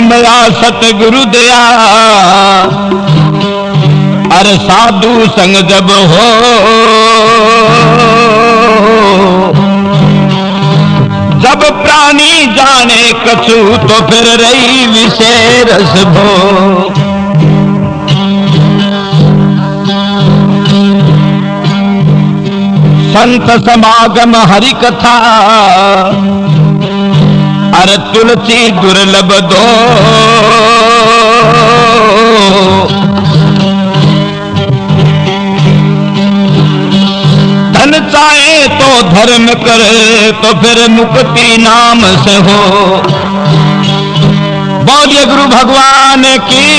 मया सतगुरु दया, अरे साधु संग जब हो, जब प्राणी जाने कछु तो फिर रही विषय रस भो। संत समागम हरि कथा, अरे तुलसी दुर्लभ दो, धन चाहे तो धर्म करे तो फिर मुक्ति नाम से हो। बोलिए गुरु भगवान की।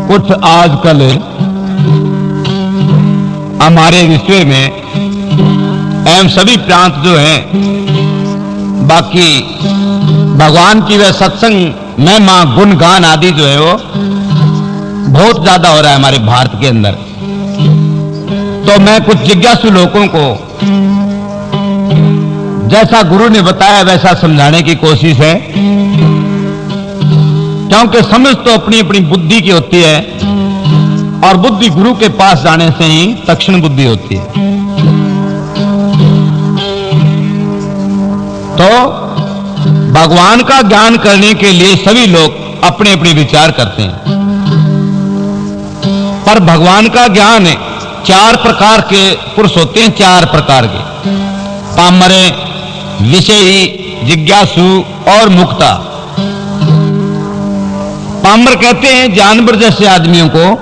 कुछ आजकल हमारे विश्व में एवं सभी प्रांत जो हैं, बाकी भगवान की वह सत्संग महिमा गुणगान आदि जो है वो बहुत ज्यादा हो रहा है हमारे भारत के अंदर। तो मैं कुछ जिज्ञासु लोगों को जैसा गुरु ने बताया वैसा समझाने की कोशिश है, क्योंकि समझ तो अपनी अपनी बुद्धि की होती है और बुद्धि गुरु के पास जाने से ही तक्षण बुद्धि होती है। तो भगवान का ज्ञान करने के लिए सभी लोग अपने अपने विचार करते हैं, पर भगवान का ज्ञान चार प्रकार के पुरुष होते हैं, चार प्रकार के, पामरे, विषयी, जिज्ञासु और मुक्ता। पामर कहते हैं जानवर जैसे आदमियों को।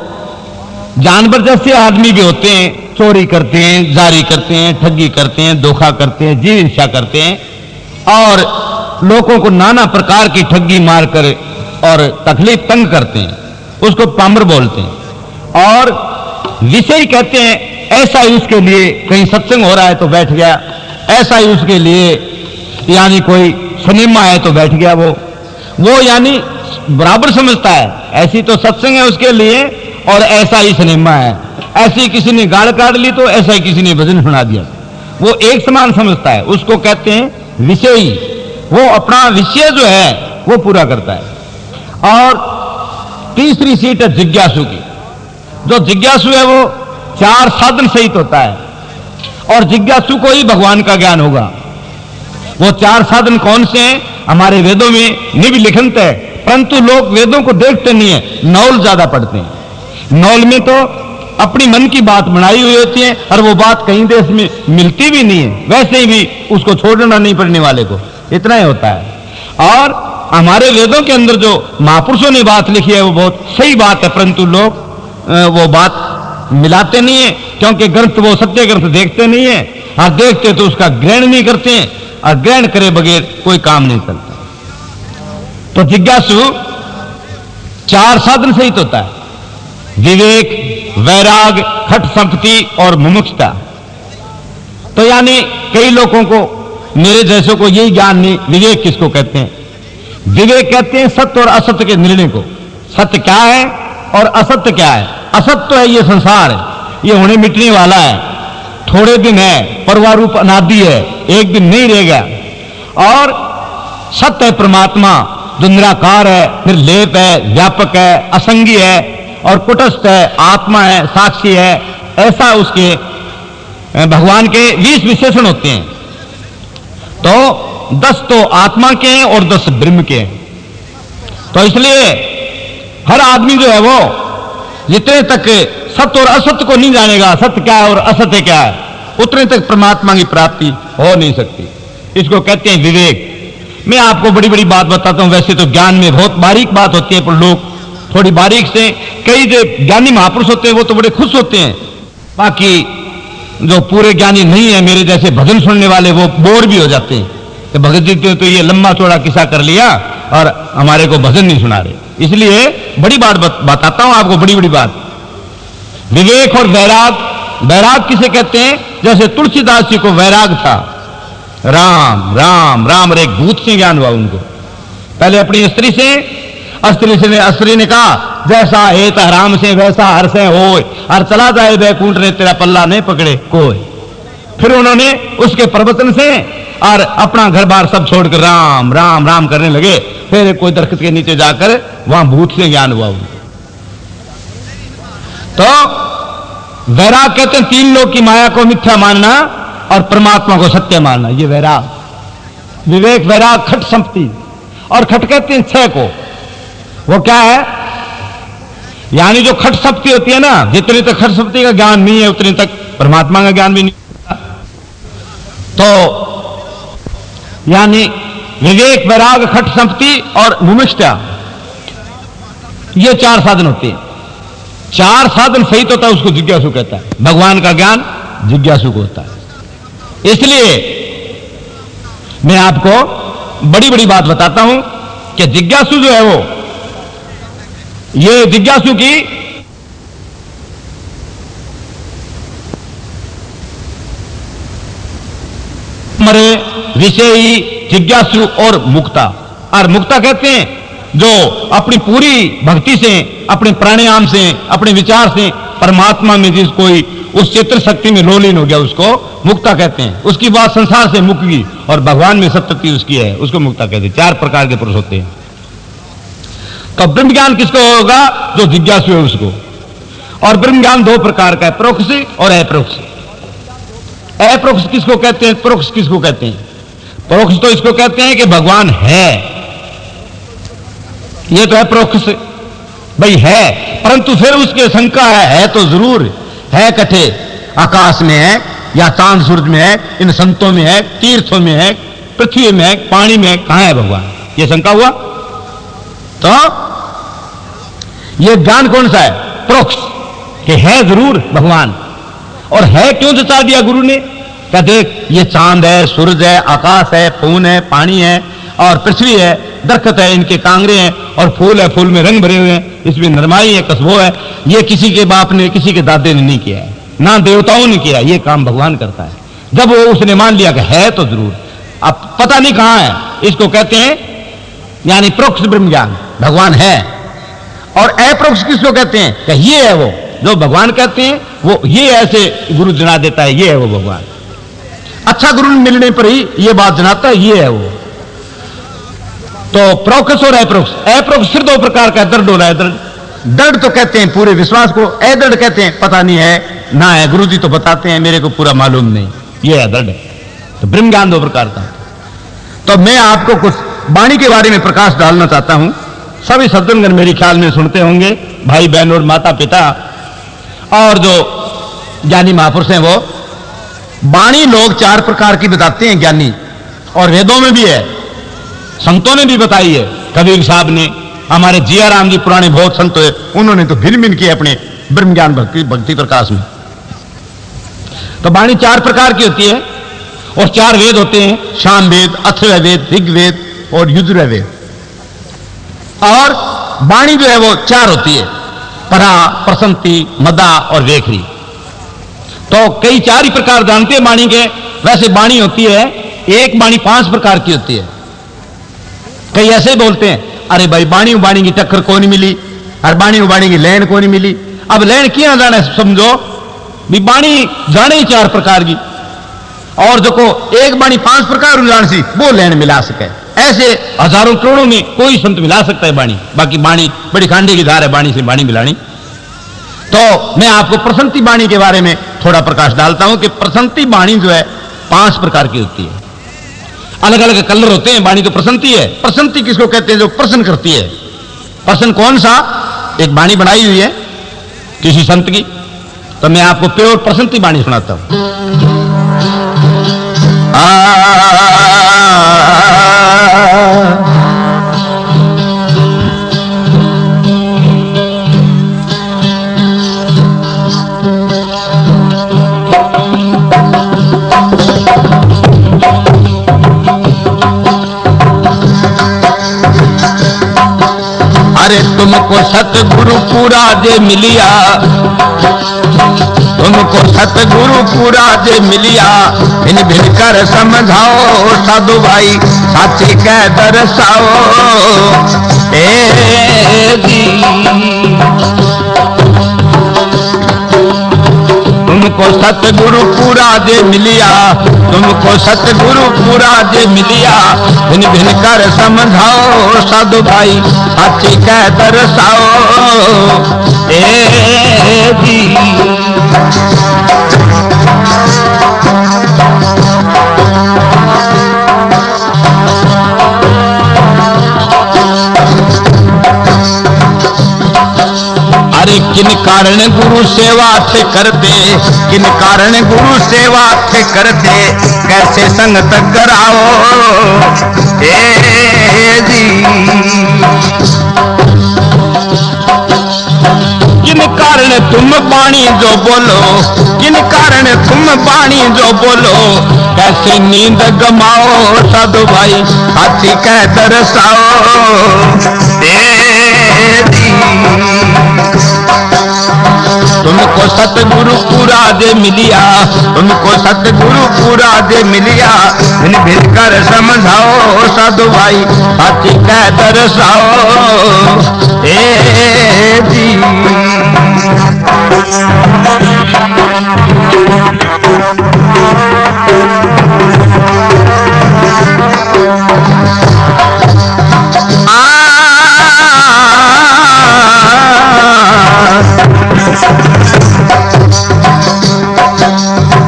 जानवर जैसे आदमी भी होते हैं, चोरी करते हैं, जारी करते हैं, ठगी करते हैं, धोखा करते हैं, जीव हिंसा करते हैं और लोगों को नाना प्रकार की ठगी मारकर और तकलीफ तंग करते हैं, उसको पामर बोलते हैं। और विषय कहते हैं ऐसा ही उसके लिए कहीं सत्संग हो रहा है तो बैठ गया, ऐसा ही उसके लिए यानी कोई सिनेमा है तो बैठ गया, वो यानी बराबर समझता है, ऐसी तो सत्संग है उसके लिए और ऐसा ही सिनेमा है, ऐसी किसी ने गाल काट ली तो ऐसा ही किसी ने भजन सुना दिया, वो एक समान समझता है, उसको कहते हैं विषयी। वो अपना विषय जो है वो पूरा करता है। और तीसरी सीट है जिज्ञासु की। जो जिज्ञासु है वो चार साधन सहित होता है और जिज्ञासु को ही भगवान का ज्ञान होगा। वो चार साधन कौन से हैं? हमारे वेदों में निम्नलिखित है, परंतु लोग वेदों को देखते नहीं है, नौल ज्यादा पढ़ते हैं। नौल में तो अपनी मन की बात बनाई हुई होती है और वो बात कहीं देश में मिलती भी नहीं है, वैसे ही भी उसको छोड़ना नहीं पड़ने वाले को, इतना ही होता है। और हमारे वेदों के अंदर जो महापुरुषों ने बात लिखी है वो बहुत सही बात है, परंतु लोग वो बात मिलाते नहीं है, क्योंकि ग्रंथ वो सत्य ग्रंथ देखते नहीं है, और देखते तो उसका ग्रहण नहीं करते हैं, और ग्रहण करे बगैर कोई काम नहीं चलता। तो जिज्ञासु चार साधन सहित होता है, विवेक, वैराग, खट संपत्ति और मुमुक्षुता। तो यानी कई लोगों को, मेरे जैसों को यही ज्ञान नहीं। विवेक किसको कहते हैं? विवेक कहते हैं सत्य और असत्य के निर्णय को। सत्य क्या है और असत्य क्या है? असत्य तो है ये संसार है, ये होने मिटने वाला है, थोड़े दिन है, परवाह रूप अनादि है, एक दिन नहीं रहेगा। और सत्य है परमात्मा जो निराकार है, निर्लेप है, व्यापक है, असंगी है और कुटस्थ है, आत्मा है, साक्षी है। ऐसा उसके भगवान के 20 विशेषण होते हैं। तो 10 तो आत्मा के हैं और 10 ब्रह्म के हैं। तो इसलिए हर आदमी जो है वो जितने तक सत्य और असत्य को नहीं जानेगा, सत्य क्या है और असत्य क्या है, उतने तक परमात्मा की प्राप्ति हो नहीं सकती। इसको कहते हैं विवेक। मैं आपको बड़ी बड़ी बात बताता हूं, वैसे तो ज्ञान में बहुत बारीक बात होती है, पर लोग थोड़ी बारीक से, कई जो ज्ञानी महापुरुष होते हैं वो तो बड़े खुश होते हैं, बाकी जो पूरे ज्ञानी नहीं है, मेरे जैसे भजन सुनने वाले, वो बोर भी हो जाते हैं कि भगत जी तो ये लंबा चौड़ा किस्सा कर लिया और हमारे को भजन नहीं सुना रहे। इसलिए बड़ी बात बताता हूं आपको, बड़ी बड़ी बात। विवेक और वैराग। वैराग किसे कहते हैं? जैसे तुलसीदास जी को वैराग था, राम राम राम, और एक भूत से ज्ञान हुआ उनको। पहले अपनी स्त्री ने कहा जैसा हेत राम से वैसा हर से होय, और चला जाए बैकुंठ ने तेरा पल्ला नहीं पकड़े कोई। फिर उन्होंने उसके प्रवचन से और अपना घर बार सब छोड़कर राम राम राम करने लगे। फिर कोई दरख्त के नीचे जाकर वहां भूत से ज्ञान हुआ उनको। तो वैराग कहते हैं तीन लोग की माया को मिथ्या मानना और परमात्मा को सत्य मानना, ये वैराग। विवेक वैराग खट संपत्ति, और खट कहते हैं छह को। वो क्या है? यानी जो खट संपत्ति होती है ना, जितनी तक खट संपत्ति का ज्ञान नहीं है उतनी तक परमात्मा का ज्ञान भी नहीं होता। तो यानी विवेक वैराग खट संपत्ति और मुमुक्षा, ये चार साधन होते हैं। चार साधन सहित होता है उसको जिज्ञासु कहता है। भगवान का ज्ञान जिज्ञासु को होता है। इसलिए मैं आपको बड़ी बड़ी बात बताता हूं कि जिज्ञासु जो है वो, ये जिज्ञासु की मरे विषयी जिज्ञासु और मुक्ता। और मुक्ता कहते हैं जो अपनी पूरी भक्ति से, अपने प्राणायाम से, अपने विचार से परमात्मा में जिस कोई उस चित्र शक्ति में लोलीन हो गया, उसको मुक्ता कहते हैं। उसकी बात संसार से मुक गई और भगवान में सत्य उसकी है, उसको मुक्ता कहते हैं। चार प्रकार के पुरुष होते हैं। तो ब्रह्म ज्ञान किसको होगा? जो जिज्ञासु है उसको। और ब्रह्म ज्ञान दो प्रकार का है, प्रोक्ष और अप्रोक्ष। अप्रोक्ष किसको कहते हैं? प्रोक्ष किसको कहते हैं? प्रोक्ष तो इसको कहते हैं कि भगवान है, ये तो है प्रोक्ष, भाई है, परंतु फिर उसके शंका है तो जरूर है कठे, आकाश में है या चांद सूरज में है, इन संतों में है, तीर्थों में है, पृथ्वी में है, पानी में है, कहां है भगवान? ये शंका हुआ। तो ये ज्ञान कौन सा है? प्रोक्ष, कि है जरूर भगवान। और है क्यों जता दिया गुरु ने? क्या देख, ये चांद है, सूरज है, आकाश है, खून है, पानी है और पृथ्वी है, दरख्त है, इनके कांगरे हैं और फूल है, फूल में रंग भरे हुए हैं, इसमें नरमाई है, कस्बो है। ये किसी के बाप ने, किसी के दादे ने नहीं किया है, ना देवताओं ने किया, ये काम भगवान करता है। जब वो उसने मान लिया कि है तो जरूर, अब पता नहीं कहां है, इसको कहते हैं यानी प्रोक्ष ब्रह्म ज्ञान, भगवान है। और अप्रोक्ष किसको कहते हैं? कि ये है वो, जो भगवान कहते हैं वो, ये ऐसे गुरु जना देता है, ये है वो भगवान। अच्छा गुरु मिलने पर ही ये बात जनाता है, ये है वो। तो प्रोक्ष और अप्रोक्ष। अप्रोक्ष सिर्फ दो प्रकार का है, दृढ़ और अदृढ़। दृढ़ तो कहते हैं पूरे विश्वास को, अदृढ़ कहते हैं पता नहीं है ना है, गुरु जी तो बताते हैं, मेरे को पूरा मालूम नहीं, ये अदृढ़ है। तो ब्रह्म ज्ञान दो प्रकार का। तो मैं आपको कुछ वाणी के बारे में प्रकाश डालना चाहता हूं। सभी सज्जनगण मेरे ख्याल में सुनते होंगे, भाई बहन और माता पिता और जो ज्ञानी महापुरुष हैं, वो वाणी लोग चार प्रकार की बताते हैं ज्ञानी, और वेदों में भी है, संतों ने भी बताई है। कबीर साहब ने, हमारे जिया राम जी पुराने बहुत संत हुए, उन्होंने तो भिन्न भिन्न किए अपने ब्रह्म ज्ञान भक्ति प्रकाश में। तो वाणी चार प्रकार की होती है और चार वेद होते हैं, साम वेद, अथर्व वेद, ऋग्वेद और यजुर्वेद वेद। और वाणी जो है वो चार होती है, परा, प्रसंति, मदा और वेखरी। तो कई चार ही प्रकार जानते हैं वाणी के। वैसे वाणी होती है, एक वाणी 5 प्रकार की होती है। कई ऐसे बोलते हैं, अरे भाई वाणी की टक्कर कौन नहीं मिली, और वाणी की लैन कौन नहीं मिली। अब लैन किया जाना समझो भी, वाणी जाने ही 4 प्रकार की, और जो को एक वाणी 5 प्रकार जान सी, वो लैन मिला सके। ऐसे हजारों करोड़ों में कोई संत मिला सकता है वाणी। बाकी वाणी बड़ी खांडे की धार है, वाणी से वाणी मिलानी। तो मैं आपको प्रसंति वाणी के बारे में थोड़ा प्रकाश डालता हूं कि प्रसंति वाणी जो है 5 प्रकार की होती है। अलग अलग कलर होते हैं, वाणी तो प्रसंति है। प्रसंति किसको कहते हैं? जो प्रसन्न करती है। प्रसन्न कौन सा? एक वाणी बनाई हुई है किसी संत की, तो मैं आपको प्योर प्रसंति वाणी सुनाता हूं। अरे तुमको सतगुरु पूरा जे मिलिया, तुमको सतगुरु पूरा जे मिलिया, भिन भिन कर समझाओ साधु भाई, साचे कह दर्शाओ तुमको सतगुरु पूरा जे मिलिया, तुमको सतगुरु पूरा जे मिलिया, भिन भिन कर समझाओ साधु भाई साची कह दर्शाओ ए जी। अरे किन कारण गुरु सेवा थे करते, किन कारण गुरु सेवा थे करते, कैसे संगत कराओ ए जी। किन कारण तुम बाणी जो बोलो, किन कारण तुम बाणी जो बोलो, कैसे नींद गमाओ साधु भाई साथी कह दर्शाओ ए जी। तुमको सतगुरु पूरा दे मिलिया, तुमको सतगुरु पूरा दे मिलिया, भिन भिन कर समझाओ साधु भाई साची कह दर्शाओ ए जी।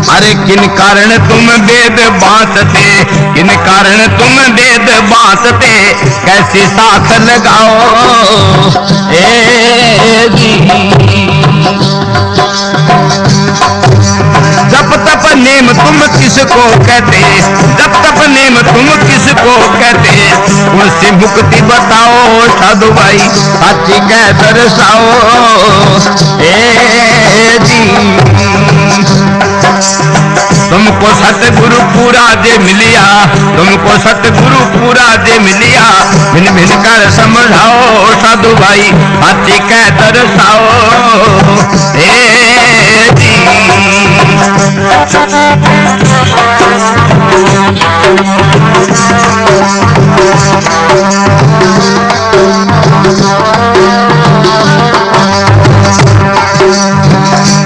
अरे किन कारण तुम वेद बांटते, किन कारण तुम वेद बांटते, कैसी साथ लगाओ ए जी। जप तप नेम तुम किसको कहते, जप तप नेम तुम किसको कहते, उनसे मुक्ति बताओ साधु भाई साची कह दर्शाओ ए जी। तुमको सतगुरु पूरा जे मिलिया, तुमको सतगुरु पूरा जे मिलिया, भिन भिन कर समझाओ साधु भाई साची कह दर्शाओ ए जी।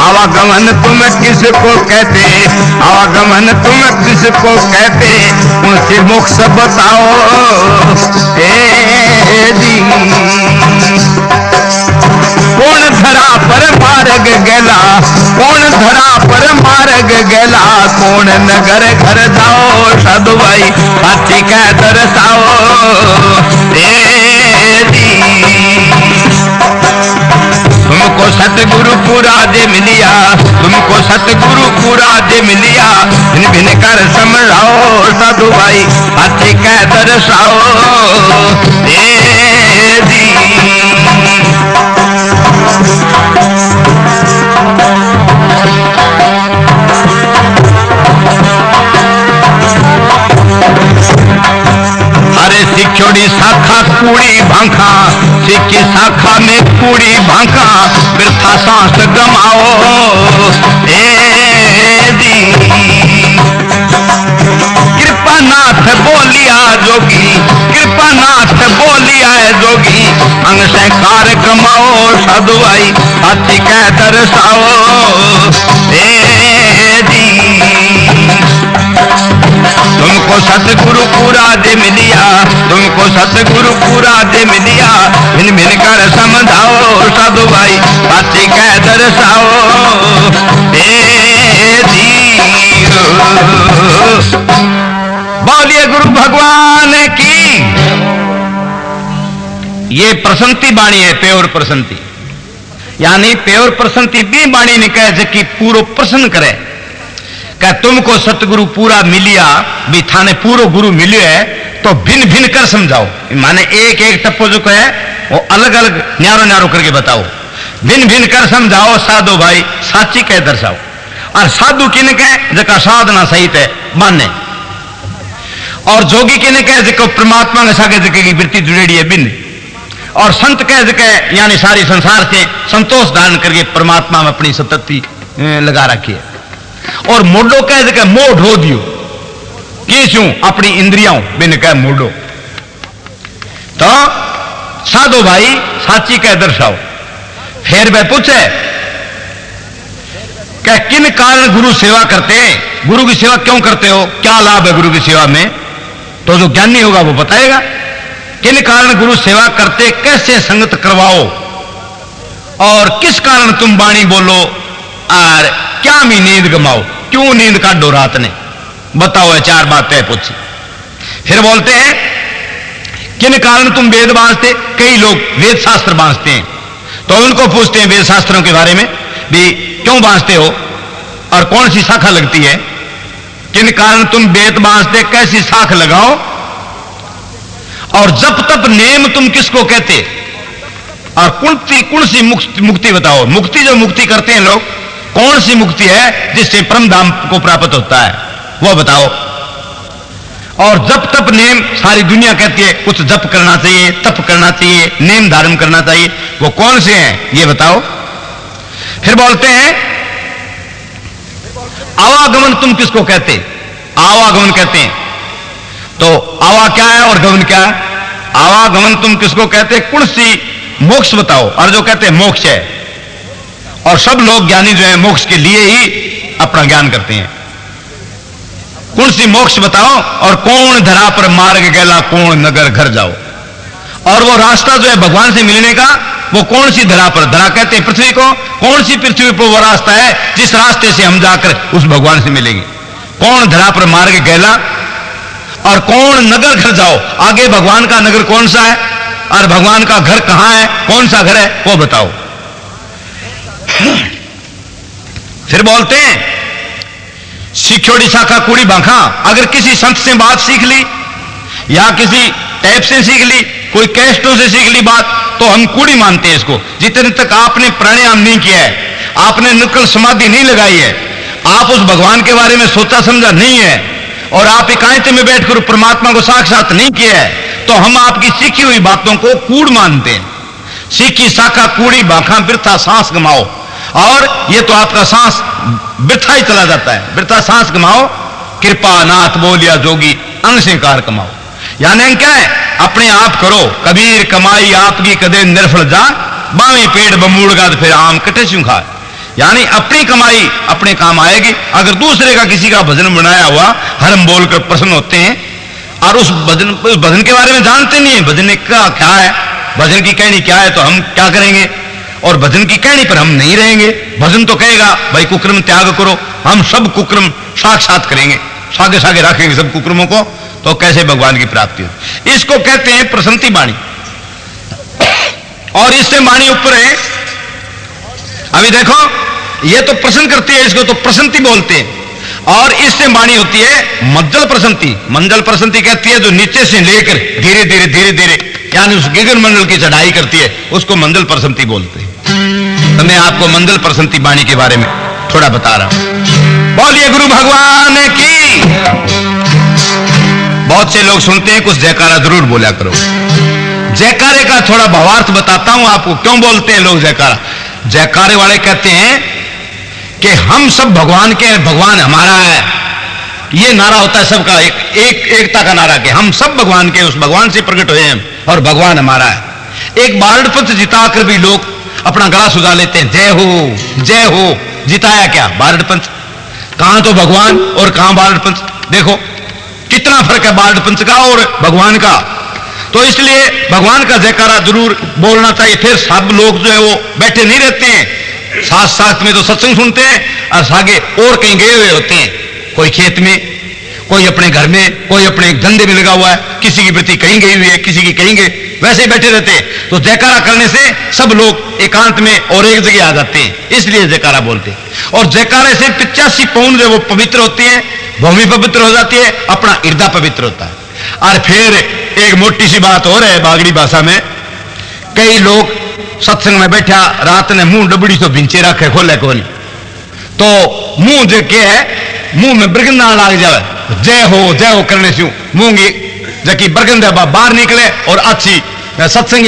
आवागमन तुम किसको कहते, आवागमन तुम किसको कहते, उनसे मोक्ष बताओ ए जी। कौन धरा पर मार्ग गेला, कौन धरा पर मार्ग गेला, कौन नगर घर जाओ साधु भाई साची कह दर्शाओ ए जी। तुमको सतगुरु पूरा जे मिलिया, तुमको सतगुरु पूरा जे मिलिया, भिन भिन कर समझाओ साधु भाई साची कह दर्शाओ ए जी। अरे सिक्योड़ी शाखा कूड़ी भांखा, सिक्की शाखा में कूड़ी भांखा, वृथा सांस गमाओ ए जी। कृपानाथ बोलिया जोगी, कृपानाथ बोलिया जोगी, अंग से कार कमाओ साधु भाई साची कह दर्शाओ ए जी। तुमको सतगुरु पूरा दे मिलिया, तुमको सतगुरु पूरा दे मिलिया, भिन भिन कर समझाओ साधु भाई साची कह दर्शाओ ए जी। बोलिए गुरु भगवान की। ये प्रसन्ति बाणी है, प्योर प्रसन्ति, यानी प्योर प्रसन्ति भी बाणी ने कहे कि पूरो प्रसन्न करे। क्या तुमको सतगुरु पूरा मिलिया, भी थाने पूरो गुरु मिलियो है तो भिन्न भिन्न कर समझाओ, माने एक एक टप्पो जो है वो अलग अलग न्यारो न्यारो करके बताओ, भिन्न भिन्न कर समझाओ साधु भाई साची कह दर्शाओ। और साधु किन कहे जका साधना सहित है माने, और जोगी किन कहे जको परमात्मा के सागे जके की वृत्ति जुड़ेड़ी है बिन, और संत कह जके यानी सारी संसार से संतोष धारण करके परमात्मा में अपनी सतति लगा रखी है। और मोडो कह जके मोह ढो दियो किसू अपनी इंद्रियां बिन कह मोडो, तो साधु भाई साची कह दर्शाओ। फिर वह पूछे क्या किन कारण गुरु सेवा करते हैं, गुरु की सेवा क्यों करते हो, क्या लाभ है गुरु की सेवा में, तो जो ज्ञानी होगा वो बताएगा। किन कारण गुरु सेवा करते, कैसे संगत करवाओ, और किस कारण तुम वाणी बोलो, और क्या मी नींद गमाओ, क्यों नींद काटो रात ने, बताओ। 4 बातें पूछी। फिर बोलते हैं किन कारण तुम वेद बांधते, कई लोग वेद शास्त्र बांधते हैं, तो उनको पूछते हैं वेद शास्त्रों के बारे में भी, क्यों बांधते हो और कौन सी शाखा लगती है। किन कारण तुम वेद बांधते, कैसी शाख लगाओ, और जप तप नेम तुम किसको कहते, और कौन सी मुक्ति बताओ। मुक्ति जो मुक्ति करते हैं लोग, कौन सी मुक्ति है जिससे परम धाम को प्राप्त होता है, वो बताओ। और जप तप नेम सारी दुनिया कहती है कुछ जप करना चाहिए, तप करना चाहिए, नेम धारण करना चाहिए, वो कौन से हैं ये बताओ। फिर बोलते हैं आवागमन तुम किसको कहते, आवागमन कहते हैं, तो आवा क्या है और गमन क्या है। आवागमन तुम किसको कहते, कौन सी मोक्ष बताओ, और जो कहते हैं मोक्ष है, और सब लोग ज्ञानी जो है मोक्ष के लिए ही अपना ज्ञान करते हैं। कौन सी मोक्ष बताओ, और कौन धरा पर मार्ग गैला, कौन नगर घर जाओ, और वो रास्ता जो है भगवान से मिलने का, वो कौन सी धरा पर, धरा कहते हैं पृथ्वी को, कौन सी पृथ्वी पर वो रास्ता है जिस रास्ते से हम जाकर उस भगवान से मिलेंगे। कौन धरा पर मार्ग गैला, और कौन नगर घर जाओ, आगे भगवान का नगर कौन सा है, और भगवान का घर कहां है, कौन सा घर है वो बताओ। फिर बोलते हैं सीखोड़ी शाखा कूड़ी बांखा, अगर किसी संत से बात सीख ली या किसी टैप से सीख ली, कोई कैस्टों से सीख ली बात, तो हम कूड़ी मानते हैं इसको। जितने तक आपने प्राणायाम नहीं किया है, आपने निर्कल समाधि नहीं लगाई है, आप उस भगवान के बारे में सोचा समझा नहीं है, और आप एकांत में बैठकर परमात्मा को साक्षात नहीं किया है, तो हम आपकी सीखी हुई बातों को कूड़ मानते हैं। सीखी शाखा कूड़ी बांखा, वृथा सांस गमाओ, और ये तो आपका सांस वृथा ही चला जाता है, वृथा सांस गमाओ। कृपा नाथ बोलिया जोगी, अंग से कार कमाओ, यानी क्या है, अपने आप करो। कबीर कमाई आपकी कदे निर्फल जा, बावें पेड़ बमूड़गा तो फिर आम कटे क्यों खाए, यानी अपनी कमाई अपने काम आएगी। अगर दूसरे का किसी का भजन बनाया हुआ हरम बोलकर प्रसन्न होते हैं, और उस भजन के बारे में जानते नहीं है, भजन का क्या है, भजन की कहनी क्या है, तो हम क्या करेंगे, और भजन की कहनी पर हम नहीं रहेंगे। भजन तो कहेगा भाई कुक्रम त्याग करो, हम सब कुक्रम साक्षात करेंगे, सागे सागे रखेंगे सब कुक्रमों को, तो कैसे भगवान की प्राप्ति हो। इसको कहते हैं प्रसन्नति वाणी, और इससे वाणी ऊपर है। अभी देखो ये तो प्रसन्न करती है, इसको तो प्रसन्नति बोलते हैं, और इससे वाणी होती है मंजल प्रसन्नति। मंजल प्रसन्नति कहती है जो नीचे से लेकर धीरे धीरे धीरे धीरे, यानी उस गगन मंडल की चढ़ाई करती है, उसको मंजल प्रसन्नति बोलते हैं। तो मैं आपको मंजल प्रसन्नति वाणी के बारे में थोड़ा बता रहा हूं। बोलिए गुरु भगवान की। बहुत से लोग सुनते हैं, कुछ जयकारा जरूर बोला करो। जयकारे का थोड़ा भावार्थ बताता हूं आपको, क्यों बोलते हैं लोग जयकारा। जयकारे वाले कहते हैं कि हम सब भगवान के हैं, भगवान हमारा है, ये नारा होता है सबका, एकता का नारा, कि हम सब भगवान के, उस भगवान से प्रकट हुए हैं और भगवान हमारा है। एक बारड पंच जिताकर भी लोग अपना गला सुझा लेते हैं, जय हो जय हो। जिताया क्या, बारड पंच। कहां तो भगवान और कहां बारड पंच, देखो कितना फर्क है बारड पंच का और भगवान का। तो इसलिए भगवान का जयकारा जरूर बोलना चाहिए। फिर सब लोग जो है वो बैठे नहीं रहते हैं, साथ साथ में तो सत्संग सुनते हैं, और सागे और कहीं गए हुए होते हैं, कोई खेत में, कोई अपने घर में, कोई अपने धंधे में लगा हुआ है, किसी की वृत्ति कहीं गई हुई है, किसी की कहीं गए, वैसे ही बैठे रहते हैं। तो जयकारा करने से सब लोग एकांत में और एक जगह आ जाते हैं, इसलिए जयकारा बोलते हैं। और जयकारे से 85 पौंड जो वो पवित्र होती है, भूमि पवित्र हो जाती है, अपना हृदय पवित्र होता है। और फिर एक मोटी सी बात और है बागड़ी भाषा में, कई लोग सत्संग में बैठा रात ने मुंह डबड़ी तो भिंचे रखे, खोले को नहीं, तो मुंह जो के है मुंह में बरगंदा लाग जाए, जय हो करने से मुंह की जबकि बरगंदा बाहर निकले और अच्छी सत्संग